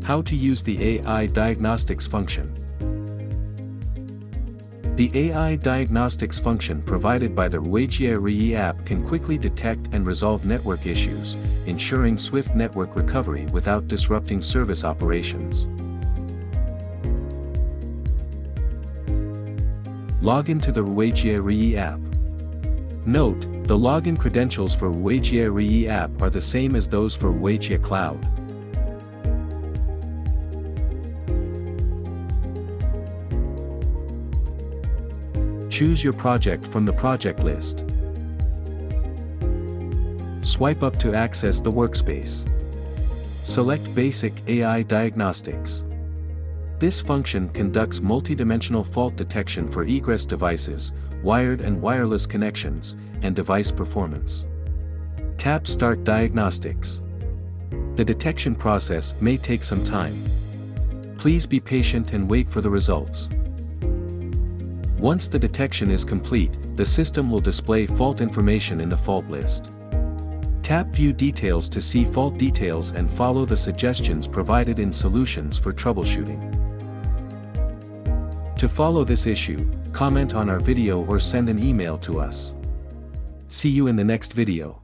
How to use the AI Diagnostics function. The AI Diagnostics function provided by the Ruijie Reyee app can quickly detect and resolve network issues, ensuring swift network recovery without disrupting service operations. Log into the Ruijie Reyee app. Note, the login credentials for Ruijie Reyee app are the same as those for Ruijie Cloud. Choose your project from the project list. Swipe up to access the workspace. Select Basic AI Diagnostics. This function conducts multidimensional fault detection for egress devices, wired and wireless connections, and device performance. Tap Start Diagnostics. The detection process may take some time. Please be patient and wait for the results. Once the detection is complete, the system will display fault information in the fault list. Tap View Details to see fault details and follow the suggestions provided in Solutions for troubleshooting. To follow this issue, comment on our video or send an email to us. See you in the next video.